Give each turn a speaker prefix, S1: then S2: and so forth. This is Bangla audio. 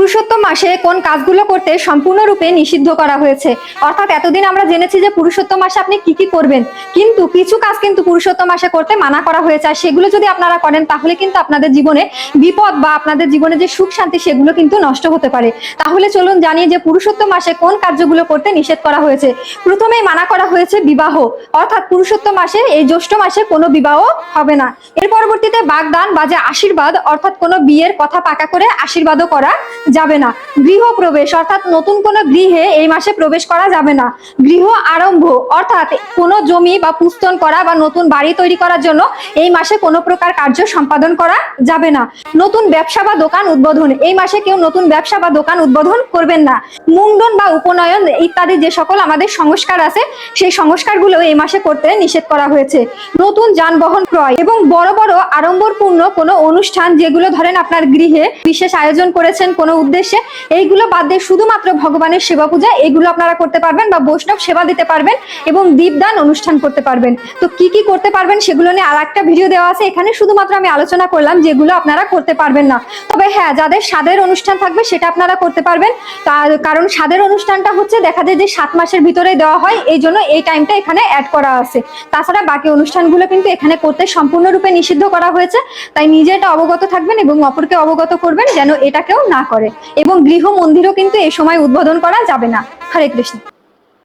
S1: পুরুষোত্তম মাসে কোন কাজগুলো করতে সম্পূর্ণরূপে নিষিদ্ধ করা হয়েছে। অর্থাৎ এতদিন আমরা জেনেছি যে পুরুষোত্তম মাসে আপনি কি কি করবেন, কিন্তু কিছু কাজ কিন্তু পুরুষোত্তম মাসে করতে মানা করা হয়েছে। আর সেগুলো যদি আপনারা করেন তাহলে কিন্তু আপনাদের জীবনে বিপদ বা আপনাদের জীবনে যে সুখ শান্তি সেগুলো কিন্তু নষ্ট হতে পারে। তাহলে চলুন জানিয়ে যে পুরুষোত্তম মাসে কোন কার্যগুলো করতে নিষেধ করা হয়েছে। প্রথমেই মানা করা হয়েছে বিবাহ, অর্থাৎ পুরুষোত্তম মাসে এই জ্যৈষ্ঠ মাসে কোনো বিবাহ হবে না। এর পরবর্তীতে বাগদান বা যে আশীর্বাদ, অর্থাৎ কোনো বিয়ের কথা পাকা করে আশীর্বাদও করা যাবে না। গৃহ প্রবেশ, অর্থাৎ নতুন কোনো গৃহে এই মাসে প্রবেশ করা যাবে না। গৃহ আরম্ভ, অর্থাৎ কোনো জমি বা পুস্তন করা বা নতুন বাড়ি তৈরি করার জন্য এই মাসে কোনো প্রকার কার্য সম্পাদন করা যাবে না। নতুন ব্যবসা বা দোকান উদ্বোধন, এই মাসে কেউ নতুন ব্যবসা বা দোকান উদ্বোধন করবেন না। মুন্ডন বা উপনয়ন ইত্যাদি যে সকল আমাদের সংস্কার আছে সেই সংস্কারগুলো এই মাসে করতে নিষেধ করা হয়েছে। নতুন যানবাহন ক্রয় এবং বড় বড় আড়ম্বরপূর্ণ কোনো অনুষ্ঠান, যেগুলো ধরেন আপনার গৃহে বিশেষ আয়োজন করেছেন কোনো উদ্দেশ্যে, এইগুলো বাদ দিয়ে শুধুমাত্র ভগবানের সেবা পূজা এগুলো আপনারা করতে পারবেন বা বৈষ্ণব সেবা দিতে পারবেন এবং দীপদান অনুষ্ঠান করতে পারবেন। তো কি কি করতে পারবেন সেগুলো নিয়ে আরেকটা ভিডিও দেওয়া আছে, এখানে শুধুমাত্র আমি আলোচনা করলাম যেগুলো আপনারা করতে পারবেন না। তবে হ্যাঁ, যাদের স্বাদের অনুষ্ঠান থাকবে সেটা আপনারা করতে পারবেন। তার কারণ স্বাদের অনুষ্ঠানটা হচ্ছে দেখা যায় যে 7 মাসের ভিতরে দেওয়া হয়, এই জন্য এই টাইমটা এখানে অ্যাড করা আছে। তাছাড়া বাকি অনুষ্ঠানগুলো কিন্তু এখানে করতে সম্পূর্ণরূপে নিষিদ্ধ করা হয়েছে। তাই নিজে এটা অবগত থাকবেন এবং অপরকে অবগত করবেন যেন এটা কেউ না করে। এবং গৃহ মন্দিরও কিন্তু এই সময় উদ্বোধন করা যাবে না। হরে কৃষ্ণ।